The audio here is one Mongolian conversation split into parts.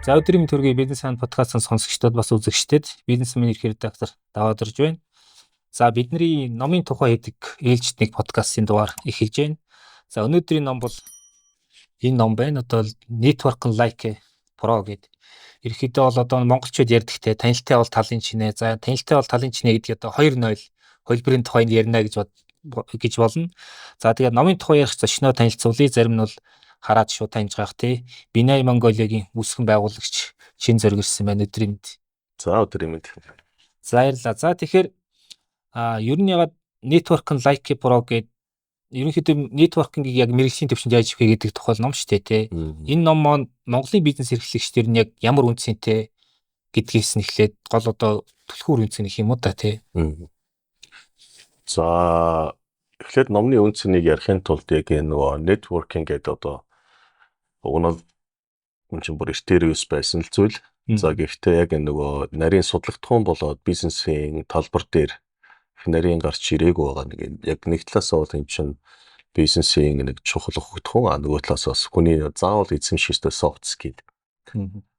За өдрийн төргийн бизнес сан подкастын сонсогчдод бас үзэгчдэд бизнесмен эрх редактор даваад ирж байна. За бидний номын тухай хийдэг ээлжид нэг подкастын дугаар эхэлж байна. За өнөөдрийн ном бол энэ ном байна. Одоо Network Like Pro гэдэг. Ерөнхийдөө бол одоо монголчууд ярьдагтэй танилтай бол талын чинээ. За танилтай бол талын чинээ гэдэг одоо 2-0 хөлбөрийн тухайд ярина гэж болно. За тэгээд номын тухай ярих зочноо танилцуулъя. Зарим нь бол хараад шууд таньж байгаа тий. Binay Mongolia-гийн үүсгэн байгуулагч Шин Зориг ирсэн байна өдрийн мэнд. За өдрийн мэнд. За баярлалаа. За тэгэхээр ер нь ягаад Network Like Pro гэдэг ерөнхийдөө networking-ийг яг мэргэжлийн төвчөнд яаж хийх гэдэг тухай ном шүү дээ тий. Энэ ном маань Монголын бизнес эрхлэгчдэр нь яг ямар үнцэнтэй гэдгээс нь эхлээд гол одоо түлхүүр үнцэн гэх юм уу та тий. За эхлээд номны үнцнийг ярихын тулд яг нөгөө networking гэдэг одоо уг нь чинь бүр стереос байсан л зүйл. За гэхдээ яг нөгөө нарийн судлагдсан болоод бизнесийн талбар дээр нарийн гарч ирээгүй байгаа нэг яг нэг талаасаа бол энэ чинь бизнесийн нэг чухал хөгжих нөгөө талаас бас хүний заавал эзэмших ёстой soft skill.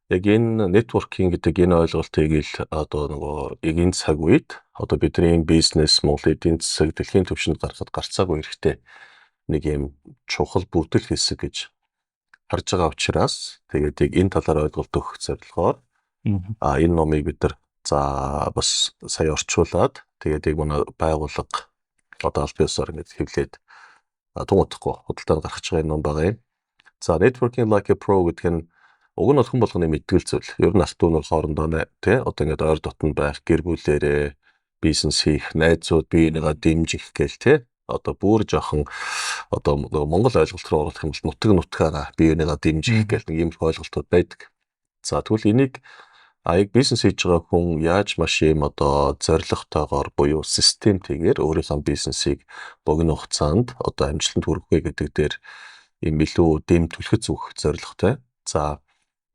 Яг энэ networking гэдэг энэ ойлголтыг л одоо нөгөө эгийн цаг үед одоо бидний бизнес Монгол эдийн засаг дэлхийн түвшинд гарахад гарцаагүй хэрэгтэй нэг юм чухал бүтээл хэсэг гэж харж байгаа учраас тэгээд яг энэ талаар ойлголт өгөх зорилгоор энэ номыг бид нар за бас сая орчуулад тэгээд яг манай байгууллага одоо аль биесээр ингэж хэвлээд тунгаахгүй худалдаанд гаргаж байгаа ном байгаа юм. За Networking Like a Pro гэдэг нь уг нь хүн болгоны мэдгэл зүйл. Ер нь аль дүүнэр хоорондоо тий одоо ингэж ойр дотн байх гэр бүлэрээ бизнес хийх найзууд биенийгээ дэмжих гээл тий одоо бүр жоохон одоо Монгол ойлголт руу оруулах юм бол нутагаараа биенийгээ дэмжих гээл нэг юм ойлголтууд байдаг. За тэгвэл энийг яг бизнес хийж байгаа хүн яаж маш юм одоо зорилготойгоор буюу системтэйгээр өөрийнхөө бизнесийг богино хугацаанд одоо амжилтанд хүргэх вэ гэдэг дээр юм илүү дэм түлхэц өгөх зорилготой. За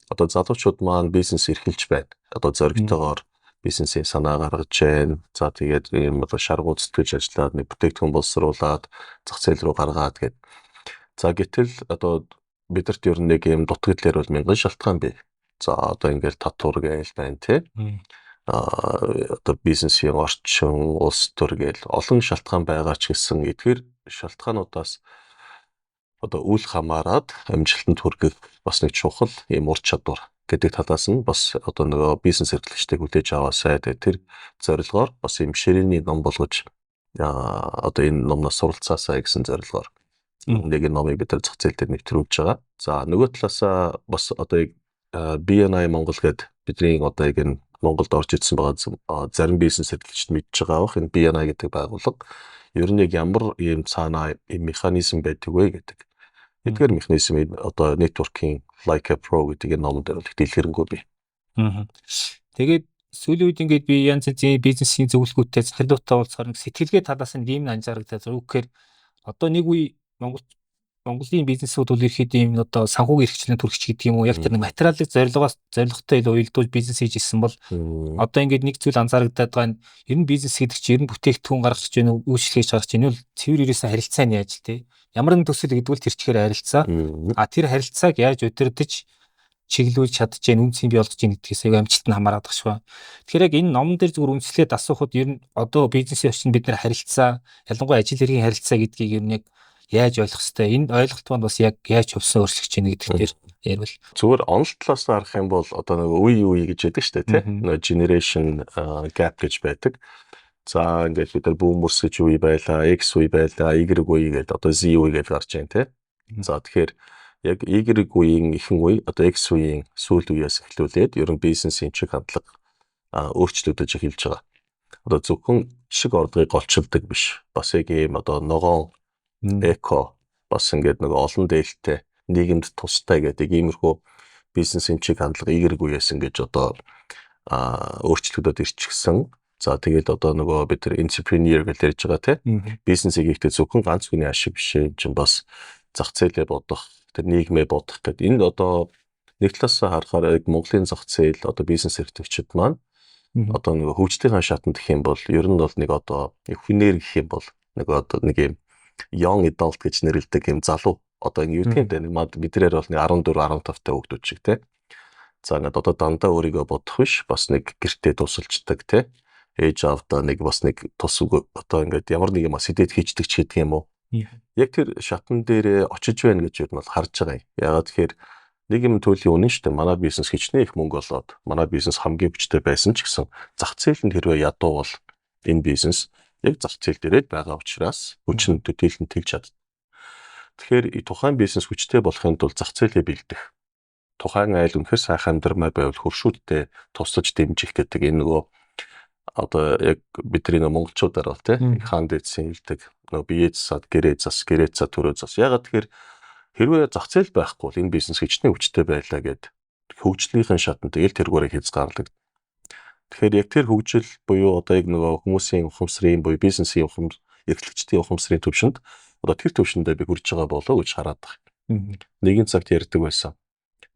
одоо залуучууд маань бизнес эрхэлж байна. Одоо зоригтойгоор бизнесийн санаа гаргаж байна. За тэгээд юм одоо шаргуу зүтгэж ажиллаад нэг бүтээгдэхүүн боловсруулад зах зээл рүү гаргаад гээд. За гэтэл одоо бидэрт ер нь нэг юм дутагдлаар бол мянган шалтгаан бий. За одоо ингээл татвар гээл байна тий. Одоо бизнесийн орчин, улс төр гээл олон шалтгаан байгаа ч гэсэн эдгээр шалтгаануудаас одоо үл хамааран амжилтанд хүргэх бас нэг чухал юм ур чадвар гэдэг талаас нь бас одоо нөгөө бизнес эрхлэгчдийг хүлээж аваасай тэр зорилгоор бас юм ширээний ном болгож одоо энэ номноос суралцаасаа гэсэн зорилгоор нэг номыг бид зах зээл дээр нэвтрүүлж байгаа. За нөгөө талаасаа бас одоо BNI Монгол гэдэг бидний одоо энэ Монголд орж ирсэн байгаа зарим бизнес эрхлэгчид мэдж байгаа бах энэ BNI гэдэг байгууллага ер нь яг ямар юм цаанаа механизм байдаг вэ гэдэг. Эдгээр механизм одоо Networking Like a Pro гэдэг номон дээр л дэлгэрэнгүй бий. Тэгээд сүүлийн үед ингээд би янз янзын бизнесийн зөвлөгөөтэй захирлуудтай уулзахаар сэтгэлгээ талаас нь ийм анзаарагдаад зүгхээр одоо нэг үе Монголын бизнесүүд бол ерөөхдөө юм одоо санхүүгийн эрхчлэн төрөгч гэдэг юм уу яг тэр нэг материалын зорилготой илүү уялдуулж бизнес хийж ирсэн бол одоо ингээд нэг зүйл анзаарагдаад байгаа нь ер нь бизнес гэдэг чинь ер нь бүтээгдэхүүн гаргаж чинь үйлчлэл хийж гаргаж чинь бол цэвэр ерөөсөө харилцаа нь яаж тий ямар нэгэн төсөл гэдгүүл тэр чихээр харилцаа тэр харилцааг яаж удирдах чиглүүлж чадчихээн үнцийг бий болгож ийн гэдгээс аяг амжилт нь хамаарат багш ба. Тэгэхээр яг энэ номон дээр зүгээр үнслээд асуухад ер нь одоо бизнесийн орчинд бид нэр харилцаа ялангуяа ажил хэргийн харилцаа гэдгийг ер нь яг яаж ойлгох хэвтэй энэ ойлголт маань бас яг яаж хөвсөн өөрчлөгч ийн гэдэг дээр ярил. Зүгээр онол талаас нь харах юм бол одоо нэг үе гэж байдаг шүү дээ тий. Нэг generation gap гэж байдаг. За ингээд бид нар boomers гэж үе байлаа, X үе байлаа, Y үе гэдэг одоо Z үе гэж гарч байна тий. За тэгэхээр яг Y үеийн ихэнх үе одоо X үеийн сүүл үеэс эхлүүлээд ерөн бизнесийн чиг хандлага өөрчлөгдөж эхэлж байгаа. Одоо зөвхөн шиг ордгийг голчилдаг биш. Бас яг ийм одоо ногоон эко бас ингээд нэг олон дээлтэй нийгэмд тустай гэдэг иймэрхүү бизнесийн чиг хандлага Y үеэс ингэж одоо өөрчлөгдөд ирчихсэн. За тэгээд одоо нөгөө бид нар entrepreneur гэж ярьж байгаа тийм бизнесийг хийхдээ зөвхөн ганц хүний ашиг биш юм чинь бас зах зээлээ бодох, тэр нийгмээ бодох гэдэг. Энд одоо нэг талаас харахаар яг Монголын зах зээл одоо бизнес эрхлэгчид маань одоо нөгөө хөгжлийн шатанд гэх юм бол ер нь бол нэг одоо хүнээр гэх юм бол нэг одоо нэг юм young adult гэж нэрлэдэг юм залуу одоо ингэ юу гэдэг нь бид нараар бол 14 15 та хүүхдүүд шиг те За ингээд одоо дандаа өөрийгөө бодох биш бас нэг гэртээ тусалждаг тий. Ээж аавдаа нэг бас нэг тус одоо ингээд ямар нэг юм сэдэд хийждэг ч гэдэг юм уу. Яг тэр шатан дээр очиж байна гэж юу нь бол харж байгаа юм. Ягаад тэгэхээр нэг юм төлөлийн үнэн шүү дээ. Манай бизнес хичнээн их мөнгө олоод манай бизнес хамгийн хүчтэй байсан ч гэсэн зах зээлэнд хэрвээ ядуу бол энэ бизнес яг зах зээл дээрээ байгаа учраас хүчин төдийлөн тэгж чаддаг. Тэгэхээр тухайн бизнес хүчтэй болохын тулд зах зээлээ бэлдэх. Тухайн айл үнэхээр сайхан амьдрмаар байвал хөршүүдтэй тусаж дэмжих гэдэг энэ нөгөө одоо яг бидний монголчуудаар бол тий хаан дээдсийн хэлдэг нөгөө бие засаад гэрээ цаа төрөө зас. Ягаад тэгэхээр хэрвээ зах зээл байхгүй бол энэ бизнес хичнээн хүчтэй байлаа гэд хөгжлийнхэн шатанд тэгэл тэргүүрээ хязгаарлаг. Тэгэхээр яг тэр хөгжил буюу одоо яг нөгөө хүмүүсийн ухамсарын буюу бизнесийн эрхлэгчдийн ухамсарын төвшөнд одоо тэр төвшөндөө би хүрч байгаа болоо гэж хараад байна. Нэгэн цагт ярьдаг байсан.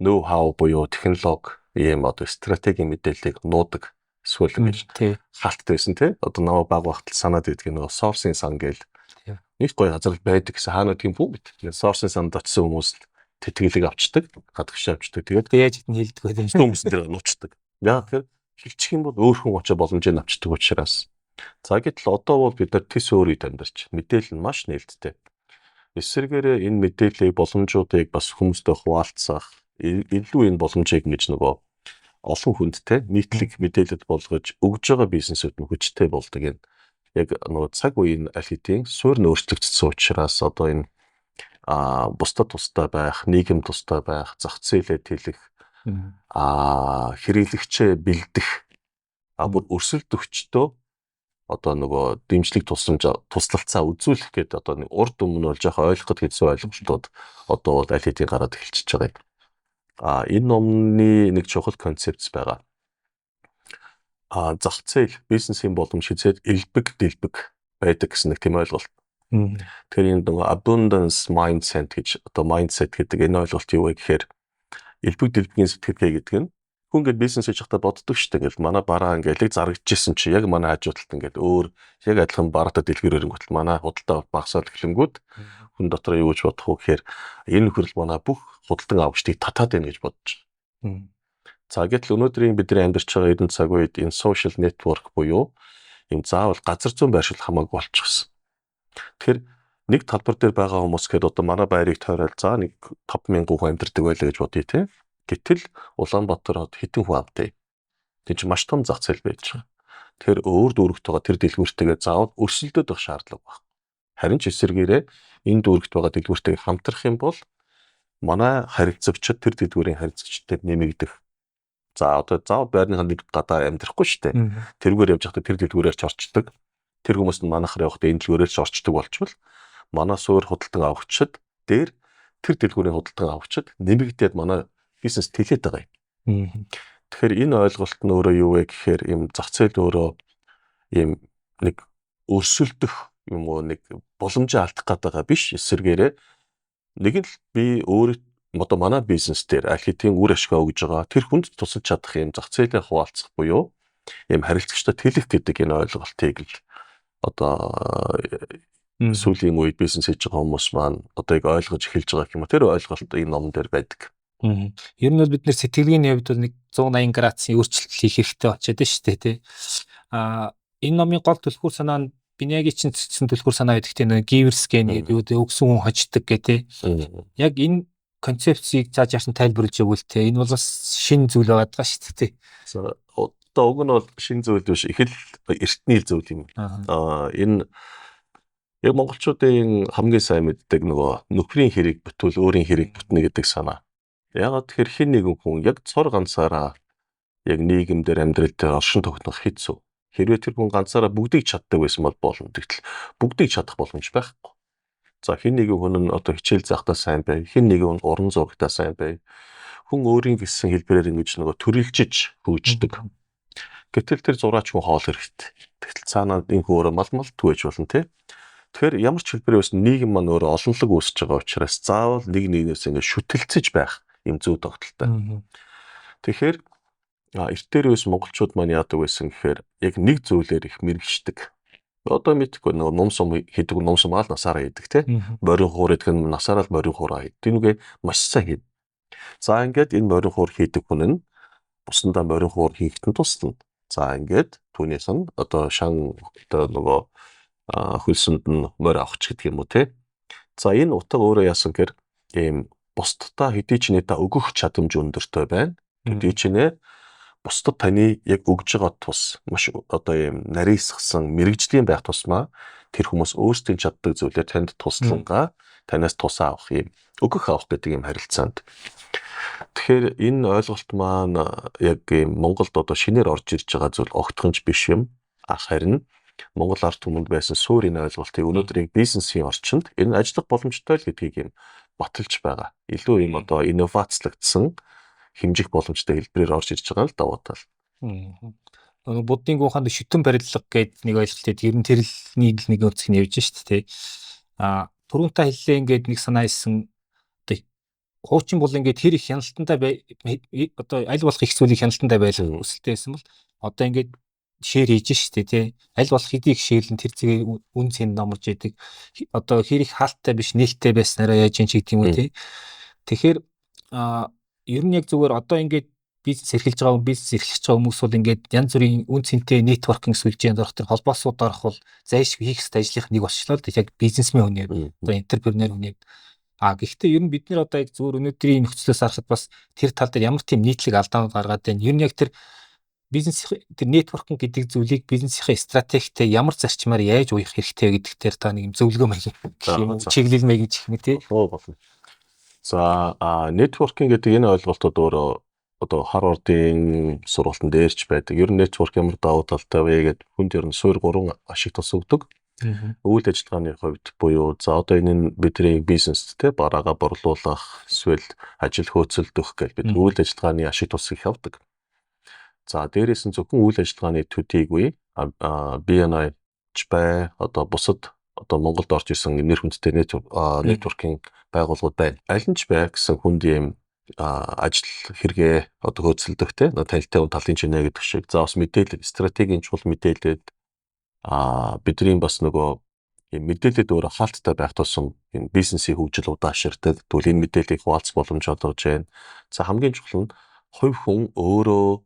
Know how буюу технологи ийм одоо стратегийн мэдээллийг нуудаг эсвэл гэж хаалттай байсан тий. Одоо намайг баг багтал санаад байдаг нөгөө sourcing сан гээл нэг гоё газар байдаг гэсэн хаанаа тийм бүх мэт. Sourcing санд очисон хүмүүс тэтгэлэг авчдаг, гадагш авчдаг. Тэгээд яаж хэд нь хэлдэг байх юм. Хүмүүс дээр нуучдаг. Яг тэр хэлчих юм бол өөр хүн очиж боломжийг авчдаг учраас. За гэтэл одоо бол бид нар тис өөр үед амьдарч мэдээлэл нь маш нээлттэй. Эсвэргээрээ энэ мэдээллийг боломжуудыг бас хүмүүстэй хуваалцах, илүү энэ боломжийг ингэж нөгөө олон хүндтэй нийтлэг мэдээлэлд болгож өгж байгаа бизнесүүд нь хүчтэй болдог юм. Яг нөгөө цаг үеийн аль хэдийн суурь өөрчлөгдсөн учраас одоо энэ бусдад тустай байх, нийгэм тустай байх, зах зээлээ тэлэх, хэрэглэгчээ бэлдэх, бүр өрсөлд өгчдөө одоо нөгөө дэмжлэг туслалцаа үзүүлэх гэдэг одоо нэг урд өмнө бол жоохон ойлгоход хэцүү ойлголтууд одоо бол аль хэдийн гараад эхэлчихэж байгаа юм. Энэ номны нэг чухал концепц байгаа. Зах зээл бизнесийн боломж хязээд элбэг дэлбэг байдаг гэсэн нэг тийм ойлголт. Тэгэхээр энэ нөгөө abundance mindset гэж одоо mindset гэдэг энэ ойлголт юу вэ гэхээр элбэг дэлбэгийн сэтгэлгээ гэдэг нь хүн ингээд бизнес хийж байхдаа боддог шүү дээ. Ингээд манай бараа ингээд яг зарагдчихсэн чи яг манай хажуудалд ингээд өөр яг адилхан бараатай дэлгүүрээр ингээд манай худалдаа багасаад эхлэнгүүд хүн дотор юу гэж бодох вэ гэхээр энэ нөхөрл манай бүх худалдан авагчдыг татаад байна гэж бодож байгаа. За гэтэл өнөөдрийн бидний амьдарч байгаа эрдэнэ цаг үед энэ social network буюу юм заавал газар зүйн байршил хамаагүй болчихсон. Тэгэхээр нэг талбар дээр байгаа хүмүүс гээд одоо манай байрыг тойрол за нэг 5000 хүн амьдардаг байлаа гэж бодъё те. Гэтэл Улаанбаатар хот хэдэн хүн амтай. Тэг чи маш том зах зээл байж байгаа. Тэгэхээр өөр дүүрэгт байгаа тэр дэлгүүртэйгээ заавал өрсөлдөд байх шаардлага байна. Харин ч эсвэргээрээ энэ дүүрэгт байгаа дэлгүүртэйг хамтрах юм бол манай харилцагчид тэр дэлгүүрийн харилцагчдад нэмэгдэх. За одоо заавал байрныхаа нэг гадаа амьдрахгүй шүү дээ. Тэрүүгээр явж байхдаа тэр дэлгүүрээр ч орчдөг. Тэр хүмүүс нь манайхаар явахдаа энэ дэлгүүрээр ч орчдөг болчвол манай суур худалдан авагчид дээр тэр дэлгүүрийн худалдан авагчид нэмэгдээд манай бизнес тэлээд байгаа юм. Тэгэхээр энэ ойлголт нь өөрөө юу вэ гэхээр юм зах зээл өөрөө юм нэг өрсөлдөх юм уу нэг боломжийг алдах гэдэг биш. Эсвэргээрээ нэг л би өөрөө одоо манай бизнес дээр аль хэдийн үр ашиг өгж байгаа тэр хүнд тусалж чадах юм зах зээлээ хуваалцах буюу юм харилцагчтай тэлэх гэдэг энэ ойлголтыг л одоо сүүлийн үед бизнес хийж байгаа хүмүүс маань одоо яг ойлгож эхэлж байгаа юм. Тэр ойлголт энэ номон дээр байдаг. Ер нь бол бид нэр сэтгэлгээний хувьд бол нэг 180 градусын өөрчлөлт хийх хэрэгтэй болчиход байна шүү дээ тий. Энэ номын гол түлхүүр санаа нь Бинягийн чинь цэцэн түлхүүр санаа байдаг тийм нэг гиверскен гэдэг өгсөн хүн хождог гэдэг. Яг энэ концепцийг цааш яасан тайлбарлаж өгвөл те энэ бол бас шинэ зүйл байгаа даа шүү дээ. Одоо уг нь бол шинэ зүйл биш их л эртний зүйл юм. Энэ яг монголчуудын хамгийн сайн мэддэг нөгөө нөхрийн хэрэг бүтвэл өөрийн хэрэг бүтнэ гэдэг санаа. Ягаад тэгэхээр хэн нэгэн хүн яг цор ганцаараа яг нийгэмдэр амьдрал дээр оршин тогтнох хэцүү. Хэрвээ тэр хүн ганцаараа бүгдийг чаддаг байсан бол болно. Тэгтэл бүгдийг чадах боломж байхгүй. За хэн нэгэн хүн нь одоо хичээл заахтаа сайн бай, хэн нэгэн уран зурагтаа сайн бай. Хүн өөрийн гэсэн хэлбэрээр ингэж нөгөө төрөлжиж хөгждөг. Гэтэл тэр зураач хүн хоол хэрэгтэй. Тэгтэл цаанаа энэ хүн өөрөө мал түгэж болно те. Тэгэхээр ямар ч хэлбэрээр байсан нийгэм маань өөрөө олонлог үүсэж байгаа учраас заавал нэг нэгнээс ингэ шүтэлцэж байх юм зүй тогтолтой. Тэгэхээр эртээр үес монголчууд маань яадаг байсан гэхээр яг нэг зүйлээр их мэрэгшдэг. Одоо мэдгүй нөгөө ном сум хийдэг ном сумаал насаараа хийдэг те. Морин хуур гэдэг нь насаараа морин хуураа хийдэг. Тэнүүгээ маш сайн хийн. За ингээд энэ морин хуур хийдэг хүн нь бусдаа морин хуур хийхэд нь тусна. За ингээд түүнийх нь одоо шан одоо нөгөө хөлсөнд нь морь авах гэдэг юм уу те. За энэ утга өөрөө яасан гэхээр ийм бусдаа хэдий ч нэ та өгөх чадамж өндөртэй байна. Хэдий ч нэ бусдад таны яг өгж байгаа тус маш одоо ийм нарийсгсан мэрэгжлийн байх тусмаа тэр хүмүүс өөрсдийн чаддаг зүйлээр танд туслангаа танаас тусаа авах юм өгөх авах гэдэг юм харилцаанд. Тэгэхээр энэ ойлголт маань яг ийм Монголд одоо шинээр орж ирж байгаа зүйл огтхонч биш юм. Харин Монгол ард түмэнд байсан суурийн ойлголтыг өнөөдрийн бизнесийн орчинд энэ ажиллах боломжтой л гэдгийг юм баталж байгаа. Илүү юм одоо инновацлагдсан хэмжих боломжтой хэлбэрээр орж ирж байгаа л давуу тал. Буддийн гүнханд шүтэн барилга гэдэг нэг ойлголтыг ер нь тэрэлний нэг өнцөг нь явж шүү дээ. Түрүүнтэй хэллээ ингээд нэг санаа хэлсэн одоо хуучин бол ингээд тэр их хяналтандаа одоо аль болох их зүйлийг хяналтандаа байлгах хүсэлтэй байсан бол одоо ингээд шеэр хийж штэ тий. Аль болох хэдийг шеэрлэн тэр зэгээ үн цэнд номж яадаг. Одоо хэр их хаалттай биш нээлттэй байснараа яаж юм ч гэдэг юм уу тий. Тэгэхээр ер нь яг зүгээр одоо ингээд бизнес эрхэлж байгаа хүмүүс бол ингээд янз бүрийн үн цэнтэй нэтворкинг сүлжээнд орох тэр холбоосууд орох бол зайлшгүй хийх ёстой ажлынх нэг болчихлоо л яг бизнесмен хүний одоо энтерпренер хүний. Гэхдээ ер нь бид нэр одоо яг зүгээр өнөөдрийн нөхцлөөс харахад бас тэр тал дээр ямар тийм нийтлэг алдаанууд гаргаад байна. Ер нь яг тэр бизнес тэр нэтворкинг гэдэг зүйлийг бизнесийн стратегитэй ямар зарчмаар яаж уяах хэрэгтэй гэдэг дээр та нэг юм зөвлөгөө маяг гэх юм чиглэл маяг гэх юм тий. За нэтворкинг гэдэг энэ ойлголтод өөрөө одоо Харвардын сургалтанд дээрч байдаг. Ер нь нэтворк ямар давуу талтай вэ гэдэг хүнд ер нь суур 3 ашиг тус өгдөг. Үйл ажиллагааны хувьд буюу за одоо энэ нь бидний бизнест те бараагаа борлуулах, эсвэл ажил хөөцөлдөх гэж бид үйл ажиллагааны ашиг тус их авдаг. За дээрээс нь зөвхөн үйл ажиллагааны төдийгүй BNI ч бай одоо бусад одоо Монголд орж ирсэн нэр хүндтэй нэтворкинг байгууллагууд байна. Аль нь ч бай гэсэн хүнд ийм ажил хэрэгээ одоо хөөцөлдөх те танилтай талын чинээ гэдэг шиг. За бас мэдээлэл стратегийн чухал мэдээлэлд бидний бас нөгөө мэдээлэлд өөрөө хаалттай байх тусам энэ бизнесийн хөгжил удаашрдаг. Тэгвэл энэ мэдээллийг хуваалцах боломж олгож байна. За хамгийн чухал нь хувь хүн өөрөө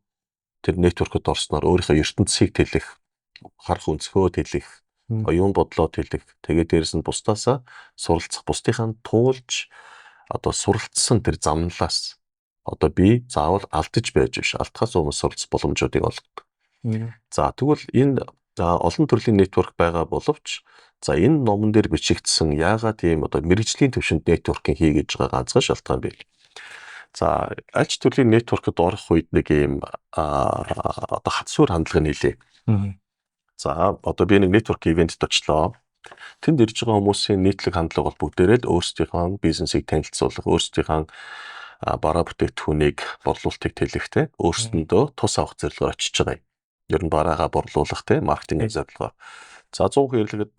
тэр нэтворкод орсноор өөрийнхөө ертөнцийг тэлэх, харах өнцгөө тэлэх, оюун бодлоо тэлэх, тэгээд дээрэс нь бусдаасаа суралцах, бусдынхаа туулж одоо суралцсан тэр замналаас одоо би заавал алдаж байж биш, алдахаас өмнө суралцах боломжуудыг олгодог. За тэгвэл энэ олон төрлийн нэтворк байгаа боловч за энэ номон дээр бичигдсэн яагаад тийм одоо мэрэгжлийн төвшөнд нэтворкинг хийгээд байгаа ганцхан шалтгаан бий. За аль ч төрлийн нэтворкод орох үед нэг юм одоо хатсуур хандлага нийлээ. За одоо би нэг нэтворк ивентэд очлоо. Тэнд ирж байгаа хүмүүсийн нийтлэг хандлага бол бүгдээрээ л өөрсдийнхөө бизнесийг танилцуулах, өөрсдийнхөө бараа бүтээгдэхүүнийг борлуулалтыг тэлэхтэй өөрсдөндөө тус авах зорилгоор очиж байгаа юм. Ер нь бараагаа борлуулах те маркетинг зорилгоор. За 100 хүн ирлэхэд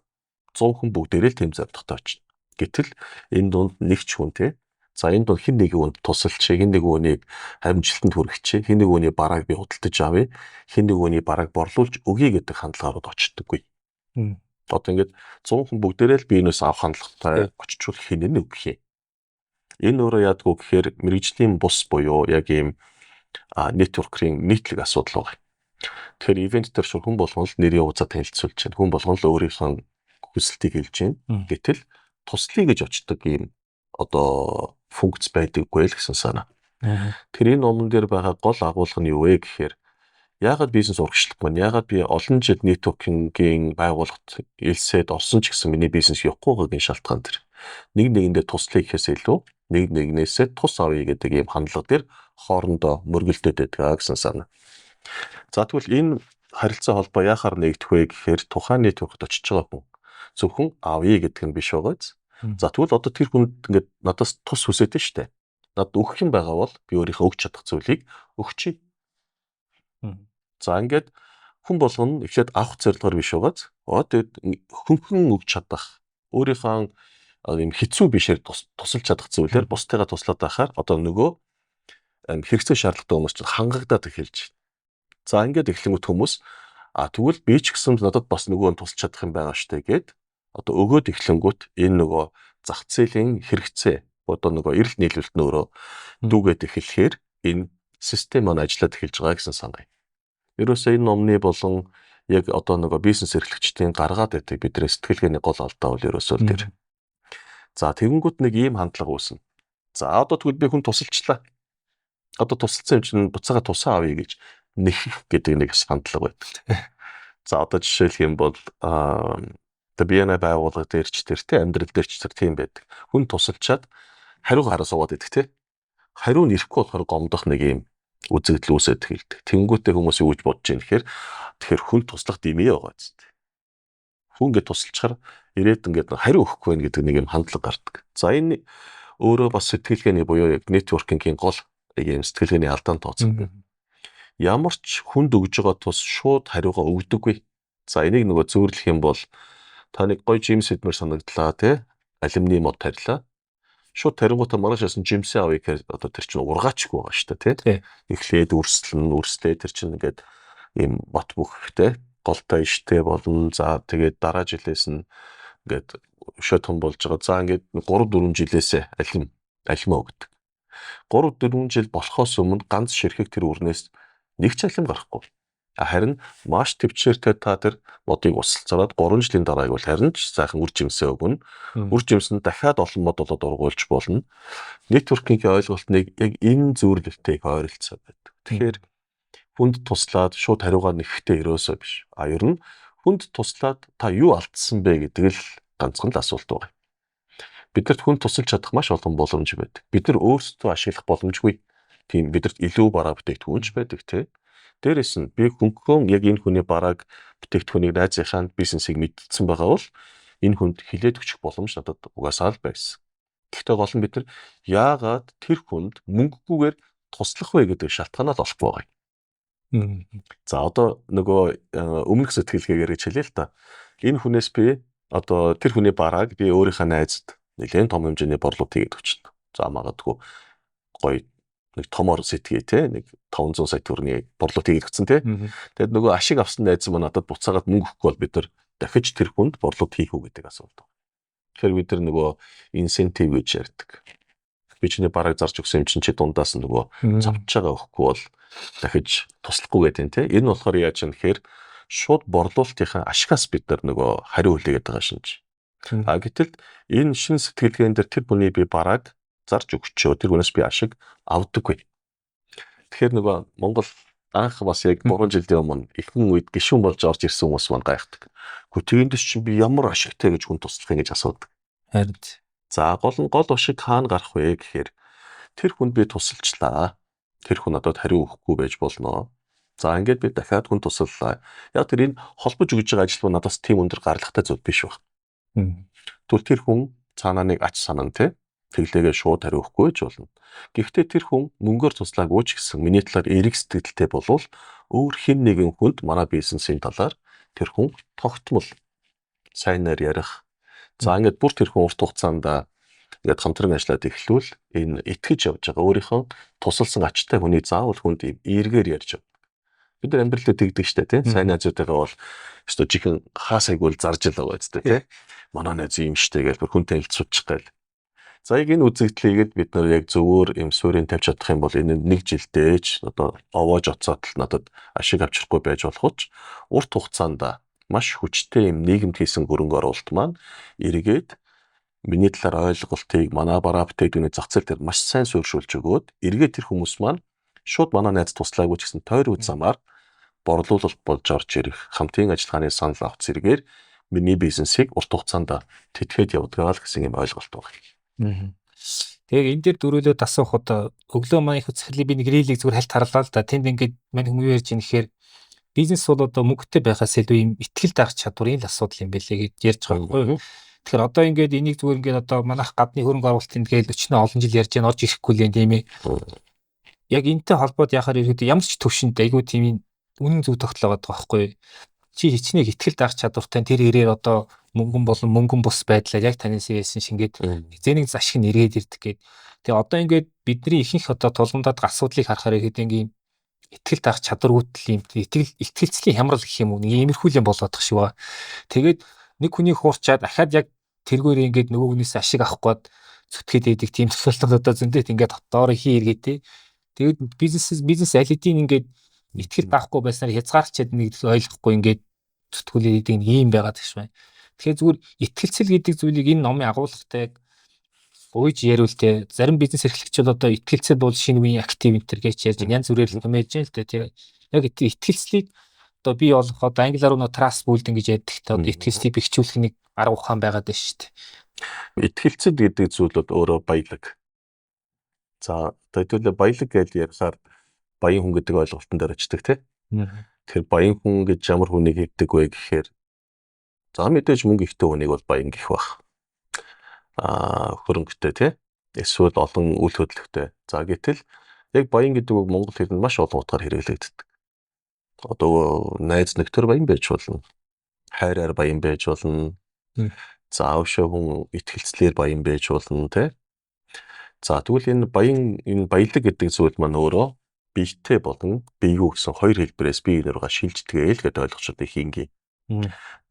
100 хүн бүгдээрээ л тийм зорилготой очно. Гэтэл энэ дунд нэг ч хүн те за энэ дунд хэн нэг хүнд тусалч, хэн нэг хүнийг харимжилтанд хүргэж, хэн нэг хүний барааг би худалдаж авъя, хэн нэг хүний барааг борлуулж өгье гэдэг хандлагаарууд очдоггүй. Одоо ингээд 100 хүн бүгдээрээ л биенээс авах хандлагатай очичвол хэн нэг өгөх юм. Энэ өөрөө яадгүй гэхээр мэрэгжлийн бус буюу яг ийм нэтворкийн нийтлэг асуудал байна. Тэгэхээр ивент дээр шүү хүн болгон л нэрийн хуудасаа танилцуулж байна. Хүн болгон л өөрийнхөө хүсэлтийг хэлж байна. Гэтэл туслая гэж очдог ийм одоо функц байдаггүй л гэсэн санаа. Тэр энэ номон дээр байгаа гол агуулга нь юу вэ гэхээр яагаад бизнес урагшлах маань яагаад би олон жил нэтворкингийн байгууллагт элсэд орсон ч гэсэн миний бизнес явахгүй байгаагийн шалтгаан тэр. Нэг нэгэндээ туслая гэхээс илүү нэг нэгнээсээ тус авъя гэдэг ийм хандлага дээр хоорондоо мөргөлдөд байдаг гэсэн санаа. За тэгвэл энэ харилцаа холбоо яахаар нэгдэх вэ гэхээр тухайн нэтворкт очиж байгаа хүн зөвхөн авъя гэдэг нь биш байгааз. За тэгвэл одоо тэр хүнд ингээд надаас тус хүсэж дээ штэ. Надад өгөх юм байгаа бол би өөрийнхөө өгч чадах зүйлийг өгчий. За ингээд хүн болгоно ихлээд авах зорилгоор биш байгааз. Тэгээд хөнхөн өгч чадах өөрийнхөө юм хэцүү бишээр тусалж чадах зүйлээр бусдыгаа туслаад байхаар одоо нөгөө хэрэгцээ шаардлагатай хүмүүс ч хангагдаад эхэлж. За ингээд эхлэнгүүт хүмүүс тэгвэл би ч гэсэн надад бас нөгөө нь тусалж чадах юм байгаа штэ гэд одоо өгөөд эхлэнгүүт энэ нөгөө зах зээлийн хэрэгцээ одоо нөгөө эрэлт нийлүүлэлт нөөрөө дүүгээд эхлэхээр энэ систем маань ажиллаад эхэлж байгаа гэсэн санаа. Ерөөсөө энэ номны болон яг одоо нөгөө бизнес эрхлэгчдийн гаргаад байдаг бидний сэтгэлгээний гол алдаа бол ерөөсөө тэр. За тэгэнгүүт нэг ийм хандлага үүснэ. За одоо тэгвэл би хүн тусалчлаа. Одоо тусалсан юм чинь буцаага тусаа авъя гэж нэхэх гэдэг нэг хандлага байдаг. За одоо жишээлх юм бол BNI байгууллага дээр ч тэр те амьдрал дээр ч тэр тийм байдаг. Хүн тусалчаад хариу гараа суугаад идэх те. Хариу нэрэхгүй болохоор гомдох нэг юм үзэгдэл үүсээд эхэлдэг. Тэнгүүтээ хүмүүс юу гэж бодож байна гэхээр тэгэхээр хүн туслах димээ байгаа зү. Хүн ингэ тусалчаар ирээд ингээд хариу өгөхгүй байх гэдэг нэг юм хандлага гардаг. За энэ өөрөө бас сэтгэлгээний буюу яг нэтворкингийн гол ийм сэтгэлгээний алдаан тооцогдно. Ямар ч хүнд өгж байгаа тус шууд хариугаа өгдөггүй. За энийг нөгөө зөөрлөх юм бол та нэг гоё жимс идмэр санагдлаа тий. Алюминий мод тарилаа. Шууд тарингуудаа маргааш ясан жимсээ авъя гэхээр одоо тэр чинь ургаачгүй байгаа шүү дээ тий. Эхлээд үрслээ тэр чинь ингээд ийм бот бүхтэй голтой иштэй болно. За тэгээд дараа жилээс нь ингээд өшөө том болж байгаа. За ингээд 3-4 жилээсээ алимаа өгдөг. 3-4 жил болохоос өмнө ганц ширхэг тэр үрнээс нэг ч алим гарахгүй. Харин маш төвчээртэй та тэр модыг усалцаад 3 жилийн дарааг бол харин ч сайхан үр жимсээ өгнө. Үр жимс нь дахиад олон мод болоод ургуулж болно. Нэтворкингийн ойлголтыг яг энэ зүйрлэлтэйг ойролцоо байдаг. Тэгэхээр хүнд туслаад шууд хариугаа нэхэхтэй ерөөсөө биш. Ер нь хүнд туслаад та юу алдсан бэ гэдэг л ганцхан л асуулт байна. Бидэрт хүн тусалж чадах маш олон боломж байдаг. Бид нар өөрсдөө ашиглах боломжгүй. Тийм бидэрт илүү бараа бүтээгдэхүүнч байдаг тий. Дээрээс нь би хөнгөн яг энэ хүний барааг бүтээгдэхүүнийг найзынхаа бизнесийг мэдсэн байгаа бол энэ хүнд хилээд өчөх боломж надад угаасаа л байсан. Гэхдээ гол нь бид нар яагаад тэр хүнд мөнгөгүйгээр туслах вэ гэдэг шалтгаанаа л олохгүй байгаа. За одоо нөгөө өмнөх сэтгэлгээгээр хэлээ л та. Энэ хүнээс би одоо тэр хүний барааг би өөрийнхөө найзад нэлээд том хэмжээний борлуулалт хийгээд өчнө. За магадгүй гоё нэг томор сэтгий те нэг 500 сая төгрөгийн борлуулалт хийгээд өгсөн те. Тэгэд нөгөө ашиг авсан найз маань надад буцаагаад мөнгө өгөхгүй бол бид нар дахиж тэр хүнд борлуулалт хийх үү гэдэг асуулт байна. Тэгэхээр бид нар нөгөө инсентив гэж ярьдаг. Би чиний барааг зарж өгсөн юм чинь чи дундаас нөгөө цавж байгаа өгөхгүй бол дахиж туслахгүй гэдэг юм те. Энэ болохоор яаж юм гэхээр шууд борлуулалтынхаа ашигаас бид нар нөгөө хариу хүлээгээд байгаа шинж. Гэтэл энэ шин сэтгэлгээнд дээр тэр хүний би барааг зарж өгчөө тэр хүнээс би ашиг авдаггүй. Тэгэхээр нөгөө Монгол анх бас яг 3 жилийн өмнө ихэнх үед гишүүн болж орж ирсэн хүмүүс маань гайхдаг. Гэхдээ тэндээс чинь би ямар ашигтай гэж хүн туслах юм гэж асуудаг. Харин. За гол ашиг хаана гарах вэ гэхээр тэр хүнд би тусалчлаа. Тэр хүн надад хариу өгөхгүй байж болно. За ингээд би дахиад хүн тусаллаа. Яг тэр энэ холбож өгж байгаа ажил надаас тийм өндөр гаргалтай зүйл биш баг. Тэгвэл тэр хүн цаанаа нэг ач санан те тэглээгээ шууд хариу өгөхгүй ч болно. Гэхдээ тэр хүн мөнгөөр туслаагүй ч гэсэн миний талаар эерэг сэтгэлтэй болвол өөр хэн нэгэн хүнд манай бизнесийн талаар тэр хүн тогтмол сайнаар ярих. За ингээд бүр тэр хүн урт хугацаанд ингээд хамтран ажиллаад эхлүүл энэ итгэж явж байгаа өөрийнхөө тусалсан ачтай хүний заавал хүнд эергээр ярьж байгаа. Бид нар амьдралдаа тэгдэг штэ тий. Сайн найзуудтайгаа бол өстой чихэн хаасайгүй зарж л байгаа үстэй тий. Манай найз юм штэ гэж бүр хүнтэй хэлцүүлчих гээл. За яг энэ үзэгдлийг бид нар яг зөвөр юм суурийн тавьж чадах юм бол энэ нэг жилдээч одоо овоож оцоод л надад ашиг авчрахгүй байж болох ч урт хугацаанд маш хүчтэй юм нийгэмд хийсэн хөрөнгө оруулалт маань эргээд миний талаар ойлголтыг манай бараа бүтээгдэхүүний зах зээл дээр маш сайн суурьшуулж өгөөд эргээд тэр хүмүүс маань шууд манай найз туслаагүй ч гэсэн тойр үз замаар борлуулалт болж орж ирэх хамтын ажиллагааны санал авах зэрэгээр миний бизнесийг урт хугацаанд тэтгэхэд явуулгаа л гэсэн юм ойлголт байна. Тэгээ энэ дээр дөрүүлээ дасах удаа өглөө маань их үзэхлээр би нэг рилийг зүгээр хальт харлаа л да. Тэнд ингээд мань хүмүүс ярьж ийн гэхээр бизнес бол одоо мөнгөтэй байхаас илүү юм ихтгэл даах чадварын л асуудал юм байлээ гэж ярьж байгаа байхгүй юу. Тэгэхээр одоо ингээд энийг зүгээр ингээд одоо манайх гадны хөрөнгө оруулалтын тэгэл өчнөө олон жил ярьж яан орж ирэхгүй л юм тийм ээ. Яг энэтэй холбоод яхаар ирэхэд ямар ч төвшөнд айгүй тийм үнэн зөв тогтлоод байгаа байхгүй юу. Чи хичнээн ихтгэл даах чадвартай тэр ирээр одоо мөнгөн болон мөнгөн бус байдлаар яг танаас ярьсан шингээд зэнийг зашиг нэргээд ирдэг гээд. Тэгээ одоо ингээд бидний ихэнх одоо тулгамдаад асуудлыг харахаар ихэд ингээд ихтгэл даах чадваргүйтэл юм итгэлцлийн хямрал гэх юм уу нэг иймэрхүү юм болоод тах шиг ба. Тэгээд нэг хүний хуурчаад дахиад яг тэргээр ингээд нөгөө хүнээс ашиг авах гээд зүтгээд идэг тийм тусалтууд одоо зөндөд ингээд дотоор хий эргээд те. Тэгээд бизнес аль хэдийн ингээд итгэл байхгүй байснаар хязгаарчаад нэг ойлгохгүй ингээд зүтгүүлээд идэг ийм байгаад гэж байна. Тэгэхээр зүгээр итгэлцэл гэдэг зүйлийг энэ номын агуулгатай ууж яриултээ зарим бизнес эрхлэгчид одоо итгэлцэл бол шинэ үеийн актив энтер гэж ярьж янз бүрээр хэмээж байна л да. Тэгээ яг итгэлцлийг одоо бий болох одоо англиар нь trust building гэж яддаг та одоо итгэлцлийг бэхжүүлэх нэг арга ухаан байгаад байна шүү дээ. Итгэлцэл гэдэг зүйл бол өөрөө баялаг. За хэдүүлээ баялаг гэж ярихаар баян хүн гэдэг ойлголтон дээр очдөг тий. Тэгэхээр баян хүн гэж ямар хүнийг хэлдэг вэ гэхээр за мэдээж мөнгө ихтэй хүнийг бол баян гэх баг. Хөрөнгөтэй тий. Эсвэл олон үйл хөдлөлттэй. За гэтэл яг баян гэдэг үг монгол хэлэнд маш олон утгаар хэрэглэгддэг. Одоо найз нөхдөр баян байж болно. Хайраар баян байж болно. Заавшаа хүн итгэлцлээр баян байж болно тий. За тэгвэл энэ баялаг гэдэг зүйл маань өөрөө биетэй болон биегүй гэсэн хоёр хэлбэрээс бие биенээрээ шилждэг гэдэг ойлгочтой хийнгээ.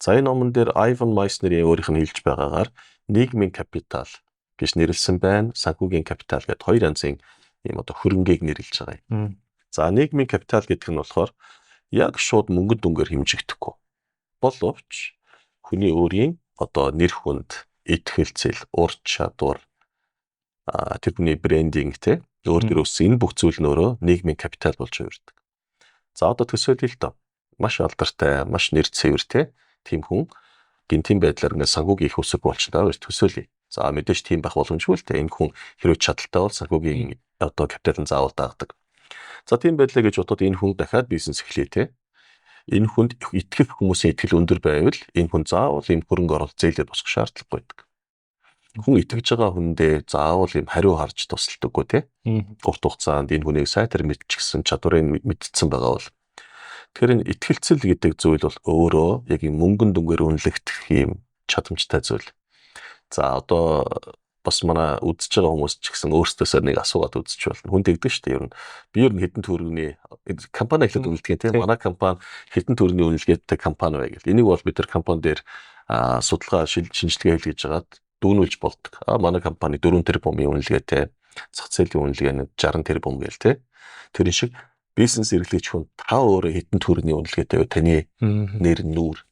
За энэ номон дээр Ivan Meissner-ийн өөрийнх нь хэлж байгаагаар нийгмийн капитал гэж нэрлсэн байна. Санхүүгийн капитал гэдэг хоёр янзын ийм одоо хөрөнгийг нэрлэж байгаа юм. За нийгмийн капитал гэдэг нь болохоор яг шууд мөнгөнд дүнгээр хэмжигдэхгүй. Боловч хүний өөрийн одоо нэр хүнд, итгэлцэл, ур чадвар, тэр хүний брендинг те өөр төрөөс энэ бүх зүйл нөрөө нийгмийн капитал болж хувирдаг. За одоо төсөөлөл л доо. Маш алдартай, маш нэр цэвэр те тийм хүн гинтийн байдлаар ингээд санхүүгийн их үсэг болчихлоо гэж төсөөлье. За мэдээж тийм байх боломжгүй л те энэ хүн хэрвээ чадaltaй бол санхүүгийн одоо капиталын заавал даадаг. За тийм байдлаа гэж бодоод энэ хүн дахиад бизнес эхлэе те. Энэ хүнд итгэх хүмүүсийн итгэл өндөр байвал энэ хүн заавал ийм хөрөнгө оруулалт зээлээд босох шаардлагагүй байдаг. Хүн итгэж байгаа хүндээ заавал ийм хариу харж тусалдаггүй те. Урт хугацаанд энэ хүнийг сайтар мэдчихсэн чадварыг мэдсэн байгаа бол тэгэхээр энэ итгэлцэл гэдэг зүйл бол өөрөө яг юм мөнгөн дүнгээр үнэлэгдэх юм чадамжтай зүйл. За одоо бас манай үзэж байгаа хүмүүс ч гэсэн өөрсдөөсөө нэг асуугаад үзэж байна. Хүн тэгдэг шүү дээ. Ер нь би ер нь хэдэн төгрөгийн компани хэлээд үнэлдэг тийм. Манай компани хэдэн төгрөгийн үнэлгээтэй компани бай гэл. Энийг бол бид нар компани дээр судалгаа шинжилгээ хийлгэж жагаад дүүнүүлж болдог. Манай компани 4 тэрбумын үнэлгээтэй, зах зээлийн үнэлгээ нь 60 тэрбум гээл тийм. Тэр шиг бизнес эрхлэгч хүн та өөрөө хэдэн төгрөгийн үнэлгээтэй вэ? Таны нэр нүүр